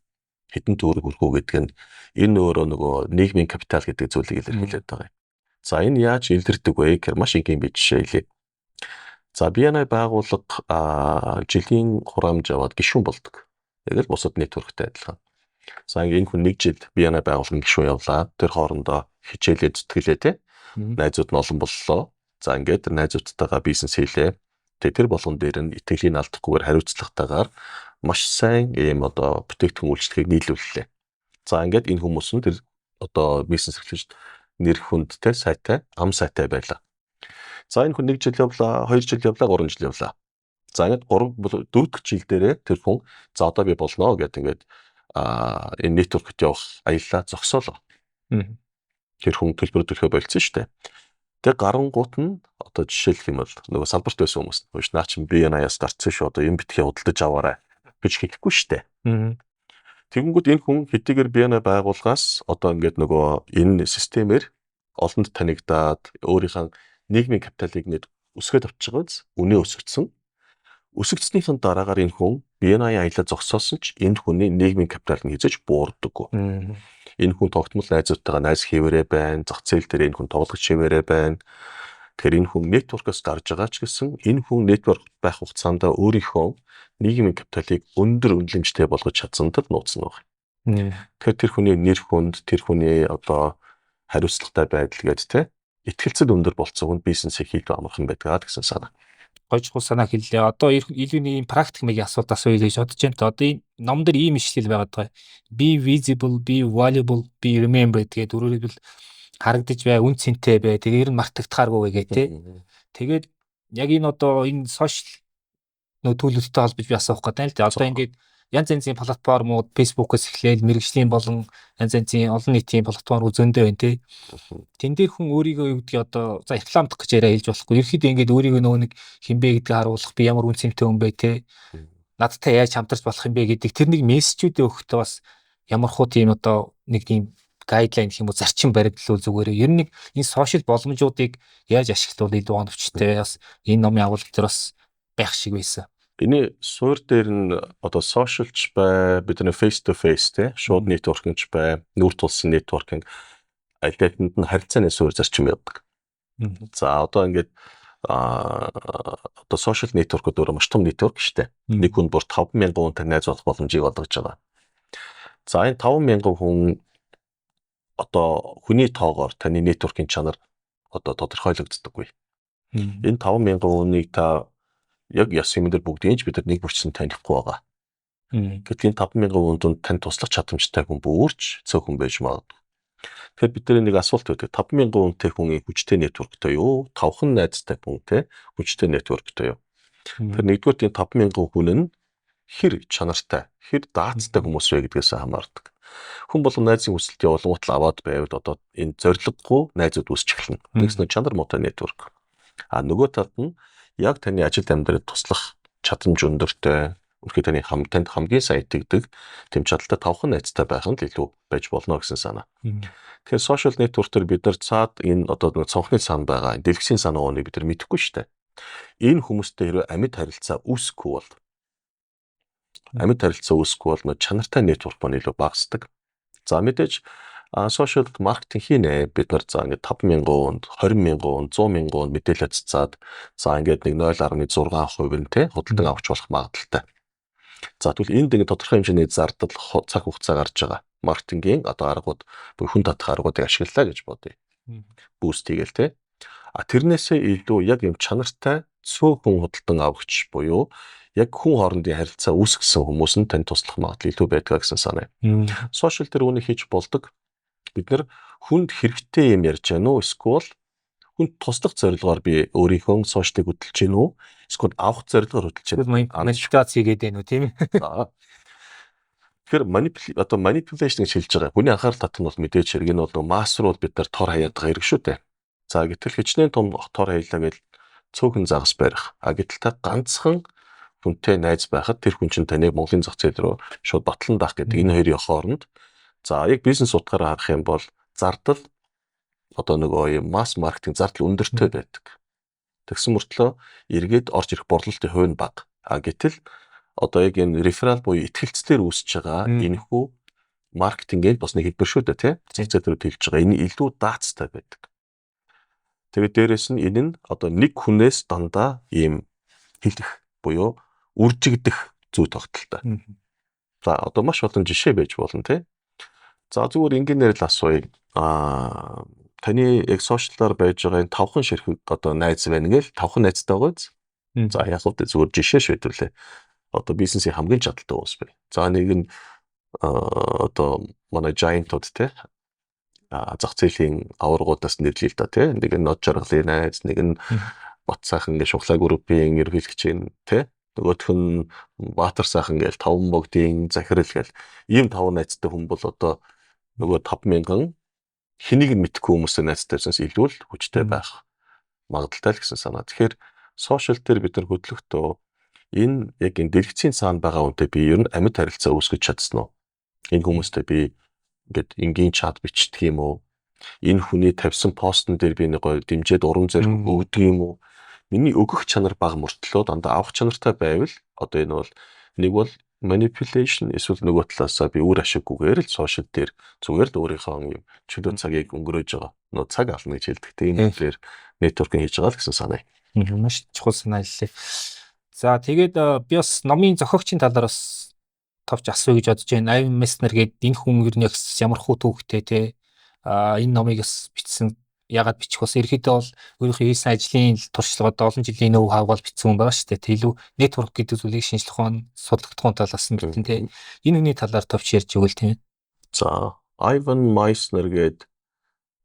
хэдэн төгрөг хүрэх үү гэдэг нь энэ өөрөө нөгөө нийгмийн капитал гэдэг зүйлийг илэрхийлээд байгаа юм. За энэ яаж илэрдэг вэ гэхээр маш энгийн би жишээ хэлье. За BNI байгууллага жилийн хураамж аваад гишүүн болдог. Яг л бусад нэтворктэй адилхан. За энэ хүн нэг жил BNI байгууллагын гишүүн явлаа. Тэр хоорондоо хичээлээ зүтгэлээ те. Найзууд нь олон боллоо. За ингээд найзуудтайгаа бизнес хийлээ. Тэр болгон дээр нь итгэлийн алдахгүйгээр хариуцлагатайгаар маш сайн ийм одоо бүтээгдэхүүн үйлчлэгийг нийлүүллээ. За ингээд энэ хүмүүс нь тэр одоо бизнес эрхлэгч нэр хүндтэй сайтай, ам сайтай байлаа. За энэ хүн 1 жил явлаа, 2 жил явлаа, 3 жил явлаа. За ингээд 4 дэх жил дээрээ тэр хүн за одоо би болно гэдэг ингээд энэ нэтворкт явах аяллаа зогсоолоо. Тэр хүн төлбөр төлөхөө болцсон шүү дээ. Тэг гарангуут нь одоо жишээлх юм бол нөгөө салбарт байсан хүмүүс нь наа чи BNI-аас гарцсан шүү одоо юм битгий худалдаж аваарай гэж хэлэхгүй шүү дээ. Тэгэнгүүт энэ хүн хэдийгээр BNI байгууллагаас одоо ингээд нөгөө энэ системээр олонд танигдаад өөрийнхөө нийгмийн капиталыг нэт өсгөөд авчиж байгаа биз? Үнэ өсгөцсөн. Өсөгдснийхэн дараагаар энэ хүн BNI аялал зогсоосон ч энэ хүний нийгмийн капитал нь хязгаарч буурдаггүй. Энэ хүн тогтмол найзуудтайгаа найз хийвэрээ байна. Зах зээл дээр энэ хүн тоглож хийвэрээ байна. Тэгэхээр энэ хүн нэтворкоос гарч байгаа ч гэсэн энэ хүн нэтворк байх хугацаанд өөрийнхөө нийгмийн капиталыг өндөр үнэлэмжтэй болгож чадсан тал нууцсан байна. Тэгэхээр тэр хүний нэр хүнд, тэр хүний одоо хариуцлагатай байдал гэдэг те итгэлцэл өндөр болцсон хүн бизнесийг хийх амархан байдаг гэсэн санаа. Гойчхуу санаа хэллээ. Одоо илүү нэг практик маягийн асуулт асууя гэж бодож байна. Одоо энэ ном дээр ийм ишлэл байгаад байгаа. Be visible, be valuable, be remembered гэдэг өөрөөр хэлбэл харагдаж бай, үн цэнтэй бай. Тэгээд ер нь мартагдахааргүй гэх тээ. Тэгээд яг энэ одоо энэ сошиал төлөвлөлтөй холбож би асуух гэдэг юм л дээ. Одоо ингээд янз янзын платформуд Facebook-оос эхлээл мэргэжлийн болон янз янзын олон нийтийн платформ зөндөө байна тий. Тэн дээр хүн өөрийгөө юу гэдгийг одоо за рекламдах гэж яриа хэлж болохгүй. Ерөөхдөө ингээд өөрийгөө нөгөө нэг хинбэ гэдгийг харуулах, би ямар үн цэнтэй хүн бэ тий. Надтай яаж хамтарч болох юм бэ гэдэг тэр нэг мессежүүдээ өгөхдөө бас ямар хуу тийм одоо нэг тийм гайдлайн гэх юм уу зарчим баримтлал зүгээр ер нь нэг энэ сошиал боломжуудыг яаж ашиглавал илүү оновчтой бас энэ номын агуулга дээр бас байх шиг байсан. Эний суур дээр нь одоо сошиалч бай, бидний face to face те шууд networking бай, нүүр тулсан networking аль алинд нь харилцааны суур зарчим явдаг. За одоо ингээд одоо social network-ууд өөр маш том network шүү дээ. Нэг хүн бүр 5,000 хүнтэй найз болох боломжийг олгож байгаа. За энэ 5,000 хүн одоо хүний тоогоор таны network-ийн чанар одоо тодорхойлогддоггүй. Энэ 5,000 хүнийг та яг яс юм дээр бүгдийг бид нар нэг бүрчсэн танихгүй байгаа. Гэтэл энэ 5,000 хүн донд тань туслах чадамжтай хүн бүрч цөөхөн байж магадгүй. Тэгэхээр бид нар нэг асуулт өгдөг. 5,000 хүнтэй хүний хүчтэй networkтэй юу? 5хан найзтай хүнтэй хүчтэй networkтэй юу? Тэр нэгдүгээр энэ 5,000 хүн нь хэр чанартай, хэр даацтай хүмүүс вэ гэдгээс хамаардаг. Хүн болон найзын хүсэлт явуулгууд л аваад байвал одоо энэ зориггүй найзууд үүсч эхэлнэ. Тэгс нэг чанар муутай network. Нөгөө талд нь яг таны ажил амьдралд туслах чадамж өндөртэй, үнэхээр таны танд хамгийн сайн итгэдэг тэм чадaltaй 5хан найзтай байх нь илүү байж болно гэсэн санаа. Тэгэхээр social network төр бид нар цаад энэ одоо цонхны сан байгаа дэлгэцийн санаагааныг бид нар мэдэхгүй шүү дээ. Энэ хүмүүстэй хэрэг амьд харилцаа үүсэхгүй бол чанартай network маань илүү багасдаг. За мэдээж social marketing хийнэ бид нар за ингээд 5,000 хүнд 20,000 хүнд 100,000 хүнд мэдээлэл цацаад за ингээд нэг 0.6% нь те худалдан авч болох магадaltaй. За тэгвэл энд ингээд тодорхой хэмжээний зардал цаг хугацаа гарч байгаа. Маркетингийн одоо аргууд буюу хүн татах аргуудыг ашиглалаа гэж бодъё. Boost хийгээл те. Тэрнээсээ илүү яг юм чанартай цөөхөн худалдан авагч буюу яг хүн хоорондын харилцаа үүсгэсэн хүмүүс нь тань туслах магадлал илүү байдаг гэсэн санаа. Сошиал дээр үүнийг хийж болдог. Бид нар хүнд хэрэгтэй юм ярьж байна уу? Эсвэл хүнд туслах зорилгоор би өөрийнхөө сошиалыг хөдөлж гин үү? Эсвэл авах зорилгоор хөдөлж байна. Манипуляц хийгээд байна уу тийм ээ? Тэгэхээр manipulation гэж хэлж байгаа. Хүний анхаарал татах нь бол мэдээж хэрэг энэ бол масс руу бид нар тор хаяад байгаа хэрэг шүү дээ. За гэтэл хичнээн том тор хаялаа гэж цөөхөн загас барих. Гэтэл та ганцхан хүнтэй найз байхад тэр хүн чинь таныг Монголын зах зээл рүү шууд батлан даах гэдэг энэ хоёрын хооронд за яг бизнес утгаараа харах юм бол зардал одоо нөгөө юм масс маркетинг зардал өндөртэй байдаг. Тэгсэн мөртлөө эргээд орж ирэх борлуулалтын хувь нь бага. Гэтэл одоо яг энэ реферал буюу итгэлцлэр үүсэж байгаа энэхүү маркетингийн бас нэг хэлбэр шүү дээ тий. Зах зээл рүү хэлж байгаа. Энэ илүү даацтай байдаг. Тэгээд дээрэс нь энэ нь одоо нэг хүнээс дандаа ийм хэлэх буюу үржигдэх зүй тогтолтой. За одоо маш олон жишээ байж болно тий. За зүгээр ингээнээр л асууя. Таны яг сошиалаар байж байгаа энэ 5хан ширхэг одоо найз байна гээл 5хан найзтай байгааз. За яг л зүгээр жишээ шийдвэрлээ. Одоо бизнесийн хамгийн чадaltaй хүмүүс бай. За нэг нь одоо манай giant-ууд тий. Зах зээлийн аваргуудаас нэрлэе л да тий. Нэг нь нод жаргалын найз, нэг нь бат сайхан гэж шухлаа группийн ерөнхийлөгчийн тий. Нөгөөх нь Баатар сайхан гээл 5 богдын захирал гээл ийм 5 найзтай хүн бол одоо нөгөө 5,000 хэнийг нь мэдхгүй хүмүүстэй найзтайсаас илүү л хүчтэй байх магадaltaй л гэсэн санаа. Тэгэхээр сошиал дээр бид нар хөдлөхдөө энэ яг энэ дэлгэцийн цаана байгаа хүнтэй би ер нь амьд харилцаа үүсгэж чадсан уу? Энэ хүмүүстэй би ингээд энгийн чат бичдэг юм уу? Энэ хүний тавьсан постн дээр би нэг гоё дэмжиж урам зориг өгдөг юм уу? Миний өгөх чанар бага мөртлөө дандаа авах чанартай байвал одоо энэ бол нэг бол manipulation эсвэл нөгөө талаасаа би үр ашиггүйгээр л сошиал дээр зүгээр л өөрийнхөө юм чөлөө цагийг өнгөрөөж байгаа. Нөө цаг ална гэж хэлдэг. Тийм үгээр networking хийж байгаа л гэсэн санаа. Маш чухал санаа хэллээ. За тэгээд би бас номын зохиогчийн талаар бас товч асууя гэж бодож байна. Ivan Messner гэдэг энэ хүн ер нь ямар хүү төвхтэй те энэ номыг бас бичсэн ягаад бичих бас ерөөдөө бол өөрийнхөө хийсэн ажлын туршлагад олон жилийн нөө хавгаал бичсэн хүн байгаа шүү дээ. Тэг илүү network гэдэг зүйлийг шинжлэх ухаан судлагдах талаас нь гэдэг те энэ хүний талаар товч ярьж өгвөл тийм ээ. За Ivan Messner гэдэг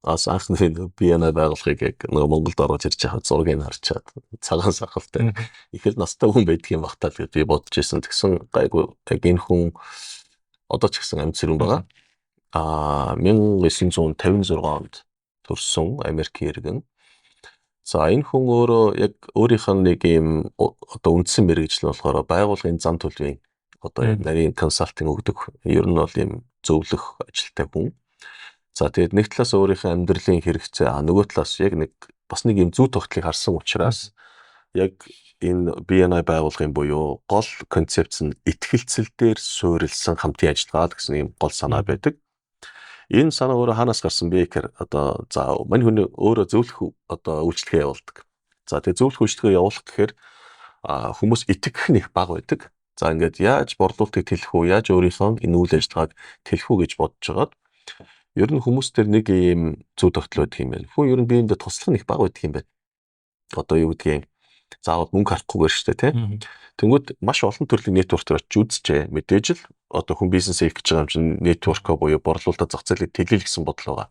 анхны биенэ байгуулахыг яг нөгөө Монголд орж ирж байхад зургийг харчаад цагаан сахалтай их л настай хүн байдгийн багтаа л гэж би бодож ирсэн. Тэгсэн гайгүй яг энэ хүн одоо ч гэсэн амьд сэрүүн байгаа. 1956 онд төрсөн Америкийн иргэн. За энэ хүн өөрөө яг өөрийнх нь нэг юм одоо үндсэн мэргэжил болохоор байгууллагын зам төлөвийн одоо яг нарийн консалтинг өгдөг. Ер нь бол юм зөвлөх ажилтай хүн. За тэгээд нэг талаас өөрийнхөө амьдралын хэрэгцээ нөгөө талаас яг нэг бас нэг юм зүй тогтолцоог харсан учраас яг энэ BNI байгууллагын буюу гол концепц нь итгэлцэл дээр суурилсан хамтын ажиллагаа гэсэн ийм гол санаа байдаг. Энэ санаа өөрөө хаанаас гарсан бэ гэхээр одоо за мань хүн өөрөө зөвлөх одоо үйлчлэгээ явуулдаг. За тэгээд зөвлөх үйлчлэгээ явуулах гэхээр хүмүүс итгэх нэг баг байдаг. За ингээд яаж борлуулалтыг тэлэх үү, яаж өөрийнхөө энэ үйл ажиллагааг тэлэх үү гэж бодож байгаад ер нь хүмүүс төр нэг ийм зүй тогтол байдаг юм байна. Хүн ер нь биендээ туслах нэг баг байдаг юм байна. Одоо юу гэдгийг заавал мөнгө харахгүйгээр шүү дээ, тийм. Тэнгүүд маш олон төрлийн нэтворктер очиж үзчихээ. Мэдээж л одоо хүн бизнес хийх гэж байгаа юм чинь нэтворкоо буюу борлуулалт зах зээлийг тэлэл гэсэн бодол байгаа.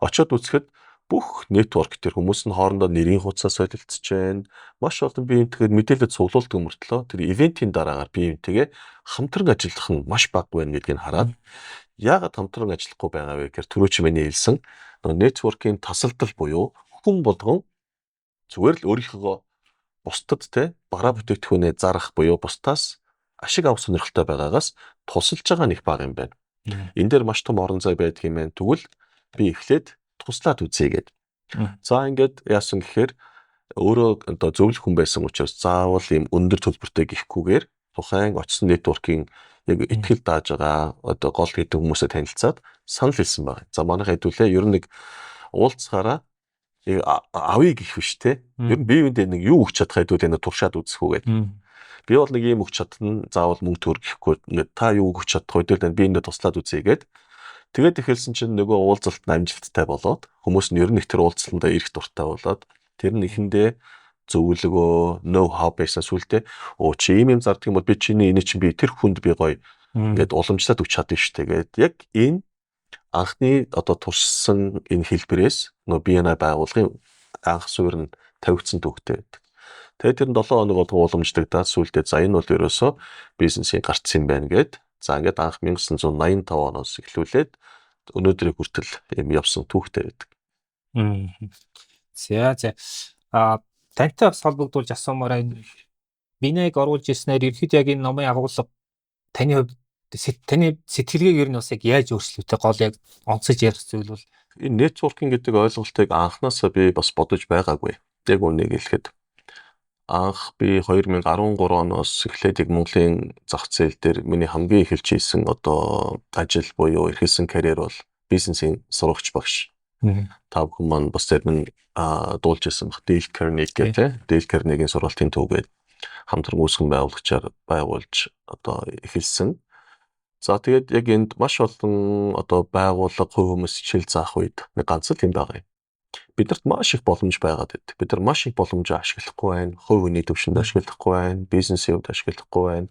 Очоод үзэхэд бүх нэтворк төр хүмүүс нь хоорондоо нэрийн хуудасаа солилцож байна. Маш олон биентэйгээр мэдээлэл цуглуулдаг мөртлөө тэр ивентийн дараагаар биентэйгээ хамтран ажиллах нь маш бага байна гэдгийг хараад яагаад хамтран ажиллахгүй байгаа вэ гэхээр түрүү чи миний хэлсэн нэтворкийн тасалдал буюу хүн болгон зүгээр л өөрийнхөө бусдад те бараа бүтээгдэхүүнээ зарах буюу бусдаас ашиг авах сонирхолтой байгаагаас тусалж байгаа нэг баг юм байна. Энэ дээр маш том орон зай байдаг юм байна. Тэгвэл би эхлээд туслаад үзье гээд. За ингээд яасан гэхээр өөрөө одоо зөвлөх хүн байсан учраас заавал ийм өндөр төлбөртэй гихгүйгээр тухайн очсон нэтворкийн яг итгэл дааж байгаа одоо гол хэдэн хүмүүсээ танилцаад санал хэлсэн байна. За манайх хэдүүлээ ер нь нэг уулзахаараа авъя гэх биш те. Ер нь бие биендээ нэг юу өгч чадах хэдүүл энэ туршаад үзэх үгээд. Би бол нэг юм өгч чадна заавал мөнгө төр гэхгүй ингээд та юу өгч чадах хэдүүл энэ биендээ туслаад үзье гээд. Тэгээд эхэлсэн чинь нөгөө уулзалт амжилттай болоод хүмүүс нь ер нь их тэр уулзалтандаа ирэх дуртай болоод тэр нь ихэндээ зөвлөгөө know how байсан сүлдээ чи ийм зарддаг юм бол би чиний энийг чинь би тэр хүнд би гоё ингээд уламжлаад өгч чадна шүү дээ гээд яг энэ анхны одоо туршсан энэ хэлбэрээс нөө BNI байгууллагын анх суурь нь тавигдсан төвхтэй байдаг. Тэгээд тэр 7 хоног болго уламжлагдаад сүлдээ за энэ бол ерөөсөө бизнесийн гарц юм байна гээд за ингээд анх 1985 оноос эхлүүлээд өнөөдрийг хүртэл юм явсан түүхтэй байдаг. За тантай бас холбогдуулж асуумаараа BNI-г оруулж ирснээр ерөөхдөө яг энэ номын агуулга таны хувьд таны сэтгэлгээг ер нь бас яг яаж өөрчлөлттэй гол яг онцож ярих зүйл бол энэ нэтворкинг гэдэг ойлголтыг анхнаасаа би бас бодож байгаагүй. Яг үнийг хэлэхэд анх би 2013 оноос эхлээд яг Монголын зах зээл дээр миний хамгийн эхэлж хийсэн одоо ажил буюу эрхэлсэн карьер бол бизнесийн сурагч багш. Та бүхэн маань бас зарим нь дуулж ирсэн баг. Dale Carnegie гэдэг Dale Carnegie-ийн сургалтын төвгээд хамтран үүсгэн байгуулагчаар байгуулж одоо эхэлсэн. За тэгээд яг энд маш олон одоо байгууллага хувь хүмүүс хичээл заах үед нэг ганц л юм байгаа юм. Бидэрт маш их боломж байгаад байдаг. Бид нар маш их боломжоо ашиглахгүй байна. Хувь хүний төвшөнд ашиглахгүй байна. Бизнесийн хувьд ашиглахгүй байна.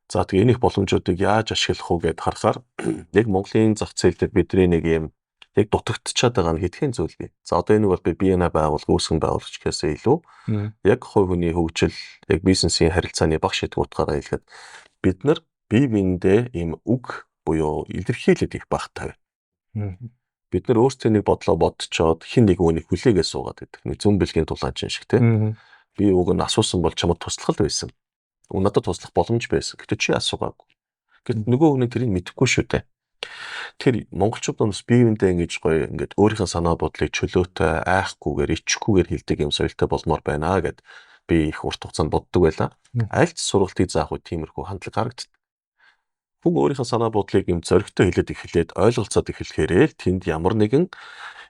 За тэгээд энэ их боломжуудыг яаж ашиглах вэ гэдээ харахаар яг Монголын зах зээл дээр бидний нэг юм яг дутагдчихад байгаа нь хэдхэн зүйл бий. За одоо энэ бол би BNI байгууллага үүсгэн байгуулагч гэхээсээ илүү яг хувь хүний хөгжил, яг бизнесийн харилцааны багш гэдэг утгаараа хэлэхэд бид нар бие биендээ ийм үг буюу илэрхийлээд их багтаа байна. Бид нар өөрсдөө нэг бодлоо бодцоод хин нэг үнийг хүлээгээ суугаад байдаг. Нэг зүүн бэлгийн тулаанчин шиг тийм. Би үг нь асуусан бол чамд туслах л байсан. Надад туслах боломж байсан. Гэтэ чи асуугаагүй. Гэт нөгөө хүн тэрийг мэдэхгүй шүү дээ. Тэр монголчууд бас бие биендээ ингэж гоё ингээд өөрийнхөө санаа бодлыг чөлөөтэй айхгүйгээр ичхгүйгээр хэлдэг юм соёлтой болмоор байна гэд би их урт хугацаанд боддог байлаа. Аль ч сургалтыг заах үед тиймэрхүү хандлага харагддаг. Хүн өөрийнхөө санаа бодлыг юм зоригтой хэлээд эхлээд ойлголцоод эхлэхээрээ тэнд ямар нэгэн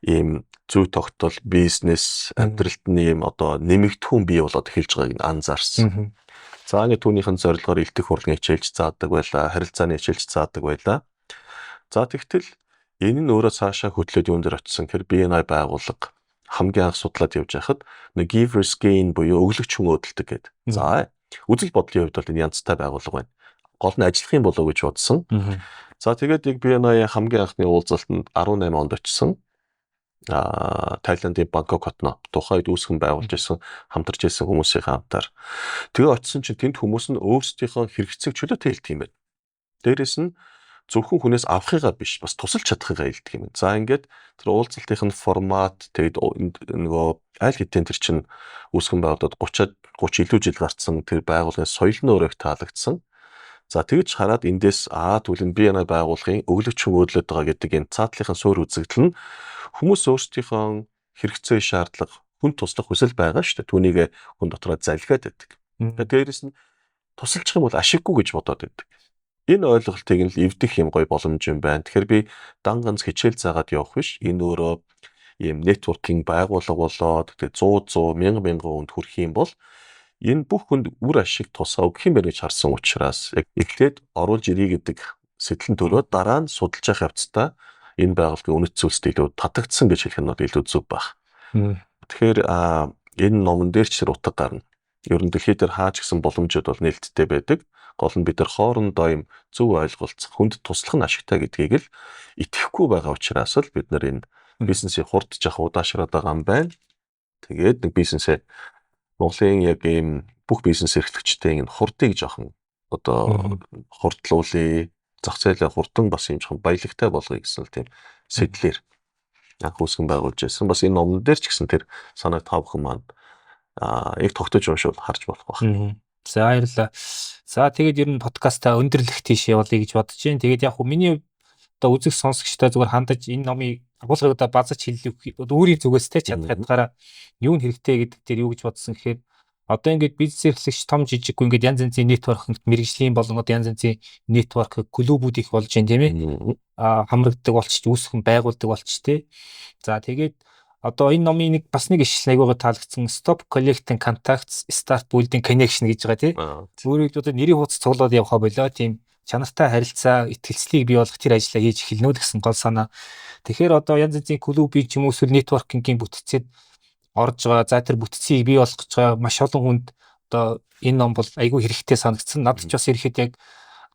ийм зүй тогтол бизнес амьдралд нэм одоо нэмэгдэхүүн бий болоод эхэлж байгааг анзаарсан. За ингээд түүнийхэн зорилгоор илтгэх хурлын хичээлж заадаг байлаа, харилцааны хичээлж заадаг байлаа. За тэгтэл энэ нь өөрөө цаашаа хөтлөөд юун дээр очисон гэхээр BNI байгууллага хамгийн анх судлаад явж байхад нэг givers gain буюу өглөгч хүн өдөлдөг гэдэг. За үзэл бодлын хувьд бол энэ янзтай байгууллага байна. Гол нь ажиллах юм болов уу гэж бодсон. За тэгээд яг BNI хамгийн анхны уулзалтанд 18 онд очсон. Тайландын Бангкок хотно тухайд үүсгэн байгуулж ирсэн хамтарч ирсэн хүмүүсийн хамтар. Тэгээ очисон чинь тэнд хүмүүс нь өөрсдийнхөө хэрэгцээг чөлөөтэй хэлдэг юм байна. Дээрээс нь зөвхөн хүнээс авахыгаа биш бас тусалж чадахыгаа хэлдэг юм. За ингээд тэр уулзалтын формат тэгээд нөгөө аль хэдийн тэр чинь үүсгэн байгуулад 30 илүү жил гарцсан тэр байгууллагын соёл нь өөрөө таалагдсан. За тэгж хараад эндээс тэгвэл энэ бие данаа байгуулахын өглөг чөнгөөдлөд байгаа гэдэг энэ цаатлынхын суурь үзэгдэл нь хүмүүс өөрсдийнхөө хэрэгцээ шаардлага хүн туслах хүсэл байгаа шүү дээ. Түүнийг хүн дотроо залгиад байдаг. Дээрээс нь тусалчих юм бол ашиггүй гэж бодоод байдаг. Энэ ойлголтыг нь л эвдэх юм гоё боломж юм байна. Тэгэхээр би дан ганц хичээл заагаад явах биш. Энэ өөрөө ийм нэтворкинг байгууллага болоод тэгээ 100 мянган хүнд хүрэх юм бол энэ бүх хүнд үр ашиг тусаа өгөх юм байна гэж харсан учраас яг эхлээд оруулж ирээ гэдэг сэтлэн төрөө дараа нь судалж явах явцдаа энэ байгууллагын үнэт зүйлсд илүү татагдсан гэж хэлэх нь бол илүү зөв баг. Тэгэхээр энэ номон дээр ч утга гарна. Ер нь дэлхийд дээр хаач гэсэн боломжууд бол нээлттэй байдаг. Гол нь бид нар хоорондоо юм зөв ойлголцох, хүнд туслах нь ашигтай гэдгийг л итгэхгүй байгаа учраас л бид нар энэ бизнесийг хурдж явах удаашраад байгаа юм байна. Тэгээд нэг бизнесээ Монголын яг ийм бүх бизнес эрхлэгчтэй энэ хурдыг жоохон хурдлуулъя, зах зээлээ хурдан бас юм жоохон баялагтай болгоё гэсэн л тийм сэтлэр хүүсгэн байгуулж байсан. Бас энэ номон дээр ч гэсэн тэр санааг та бүхэн маань яг тогтож уншвал харж болох байна. За баярлалаа. За тэгээд ер нь подкастаа өндөрлөх тийш явуулъя гэж бодож байна. Тэгээд яг хөө миний одоо үзэх сонсогчтой зүгээр хандаж энэ номыг агуулгыг базаж хэллэх өөрийн зүгээс те чадхаараа юу нь хэрэгтэй гэдэг дээр юу гэж бодсон гэхээр одоо ингээд бизнес эрхлэгч том жижиггүй ингээд янз янзын нэтворкт мэрэгжлийн болон одоо янз янзын нэтворк клубүүд их болж байна тийм ээ. Хамрагддаг болчих, үүсгэн байгуулдаг болчих те. За тэгээд одоо энэ номын бас нэг ишлэл айгуугаа таалагдсан stop collecting contacts start building connection гэж байгаа тийм. Өөрөөр хэлбэл нэрийн хуудас цуглаад явхаа болоо тийм чанартай харилцаа, итгэлцлийг бий болгох тэр ажлаа хийж эхэлнэ гэсэн гол санаа. Тэгэхээр одоо янз янзын клубийн ч юм уу эсвэл нэтворкингийн бүтцэд орж байгаа. За тэр бүтцийг бий болгох гэж байгаа маш олон хүнд одоо энэ ном бол айгүй хэрэгтэй санагдсан. Надад ч бас ирэхэд яг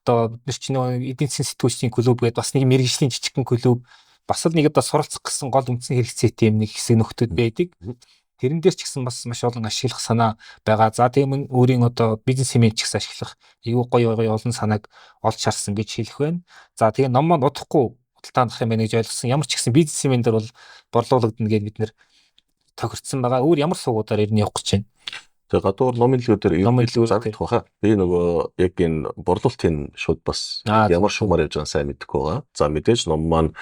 одоо бид нар ч нэг эдийн засгийн сэтгүүлчдийн клуб гэдэг бас нэг мэрэгжлийн жижигхэн клуб бас л нэг одоо суралцах гэсэн гол үндсэн хэрэгцээтэй юм нэг хэсэг нөхдөд байдаг. Тэрэн дээр ч гэсэн бас маш олон ашиглах санаа байгаа. За тийм өөрийн одоо бизнесмен ч гэсэн ашиглах аюу гоё олон санааг олж харсан гэж хэлэх байна. За тэгээ ном маань удахгүй худалдаанд авах юм байна гэж ойлгосон. Ямар ч гэсэн бизнесмен дээр бол борлуулагдана гэж бид нэр тохирцсон байгаа. Өөр ямар суугуудаар ер нь явах гэж байна. Тэгээ гадуур номын дэлгүүр зарагдах баха. Би нөгөө яг энэ борлуулалтын шууд бас ямар шугамар явж байгааг сайн мэдэхгүй байгаа. За мэдээж ном маань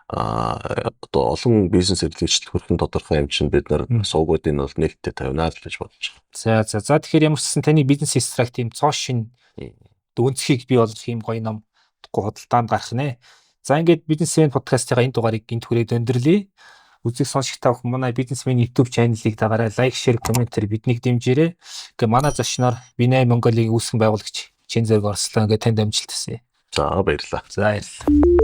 одоо олон бизнес эрхлэгчд хүрхэн тодорхой юм чинь бид нар суугуудыг бол нээлттэй тавина л гэж бодож байна. За тэгэхээр ямар ч гэсэн таны бизнес стратеги тийм цоо шин өнцгийг бий болгох юм гоё ном худалдаанд гарах нэ. За ингээд бизнесмен подкастын энэ дугаарыг гинт хүрээд өндөрлөе. Үзэх сонсогч та бүхэн манай бизнесмен YouTube channel-ыг дагаарай, лайк, шеэр, комментээр биднийг дэмжээрэй. Ингээ манай зочноор Binay Mongolia үүсгэн байгуулагч Чин Зэрэг Орслоо ингээ танд амжилт хүсье. За баярлалаа. За баярлалаа.